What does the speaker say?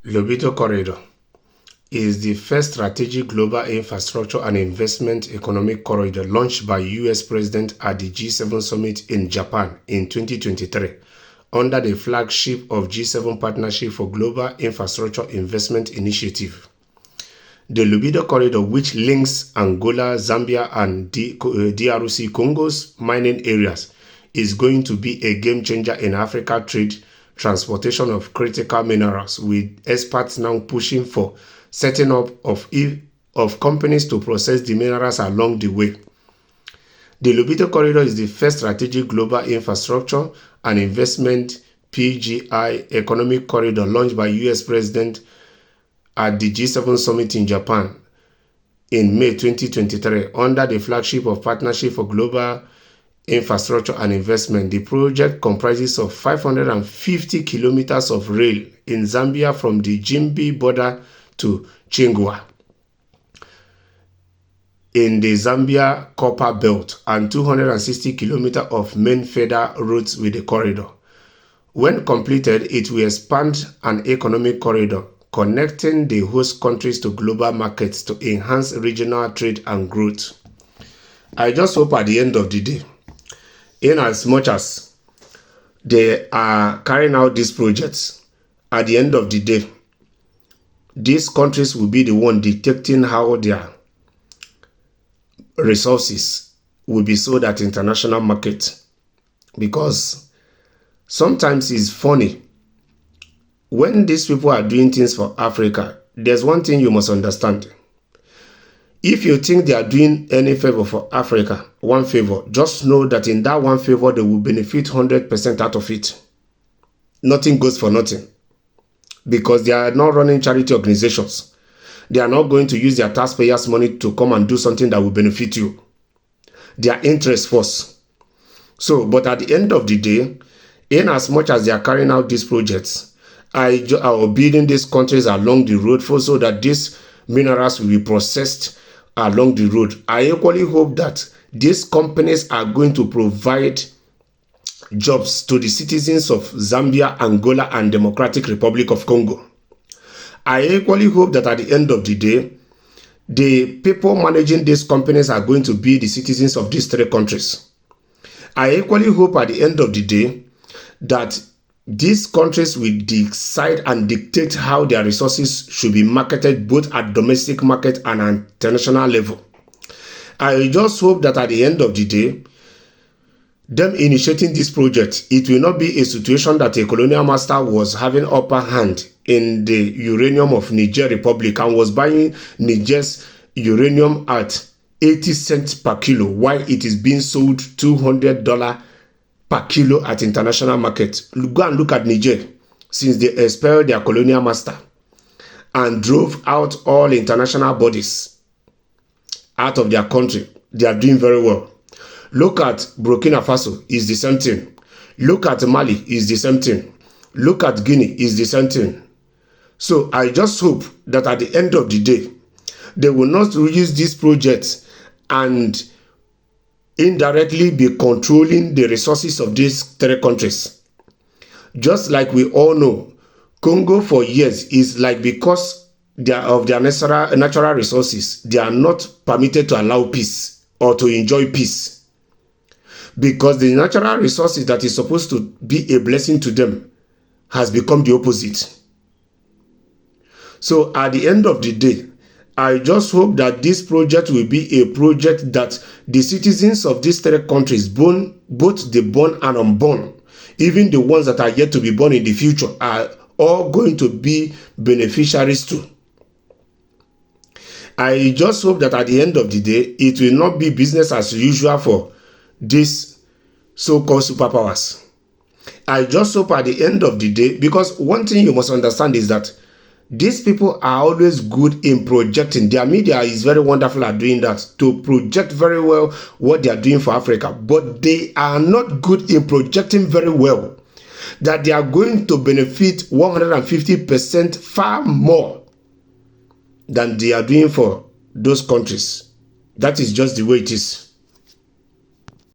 Lobito Corridor is the first strategic global infrastructure and investment economic corridor launched by US President at the G7 summit in Japan in 2023 under the flagship of G7 Partnership for Global Infrastructure Investment Initiative. The Lobito Corridor, which links Angola, Zambia, and DRC Congo's mining areas, is going to be a game changer in Africa trade transportation of critical minerals, with experts now pushing for setting up of companies to process the minerals along the way. The Lobito Corridor is the first strategic global infrastructure and investment PGI economic corridor launched by US President at the G7 summit in Japan in May 2023 under the flagship of Partnership for Global Infrastructure and Investment. The project comprises of 550 kilometers of rail in Zambia from the Jimbi border to Chingwa in the Zambia Copper Belt and 260 kilometers of main feeder routes with the corridor. When completed, it will expand an economic corridor connecting the host countries to global markets to enhance regional trade and growth. I just hope at the end of the day, in as much as they are carrying out these projects, at the end of the day, these countries will be the one dictating how their resources will be sold at international market. Because sometimes it's funny, when these people are doing things for Africa, there's one thing you must understand. If you think they are doing any favor for Africa, one favor, just know that in that one favor, they will benefit 100% out of it. Nothing goes for nothing. Because they are not running charity organizations. They are not going to use their taxpayers' money to come and do something that will benefit you. Their interest first. So, but at the end of the day, in as much as they are carrying out these projects, are building these countries along the road so that these minerals will be processed along the road. I equally hope that these companies are going to provide jobs to the citizens of Zambia, Angola, and Democratic Republic of Congo. I equally hope that at the end of the day, the people managing these companies are going to be the citizens of these three countries. I equally hope at the end of the day that these countries will decide and dictate how their resources should be marketed both at domestic market and at international level. I just hope that at the end of the day, them initiating this project, it will not be a situation that a colonial master was having upper hand in the uranium of Niger Republic and was buying Niger's uranium at 80 cents per kilo, while it is being sold $200 per kilo at international market. Go and look at Niger since they expelled their colonial master and drove out all international bodies out of their country. They are doing very well. Look at Burkina Faso, is the same thing. Look at Mali, is the same thing. Look at Guinea, is the same thing. So I just hope that at the end of the day, they will not use this project and indirectly be controlling the resources of these three countries. Just like we all know, Congo for years is like, because of their natural resources, they are not permitted to allow peace or to enjoy peace. Because the natural resources that is supposed to be a blessing to them has become the opposite. So at the end of the day, I just hope that this project will be a project that the citizens of these three countries, both the born and unborn, even the ones that are yet to be born in the future, are all going to be beneficiaries too. I just hope that at the end of the day, it will not be business as usual for these so-called superpowers. I just hope at the end of the day, because one thing you must understand is that these people are always good in projecting. Their media is very wonderful at doing that, to project very well what they are doing for Africa. But they are not good in projecting very well that they are going to benefit 150% far more than they are doing for those countries. That is just the way it is.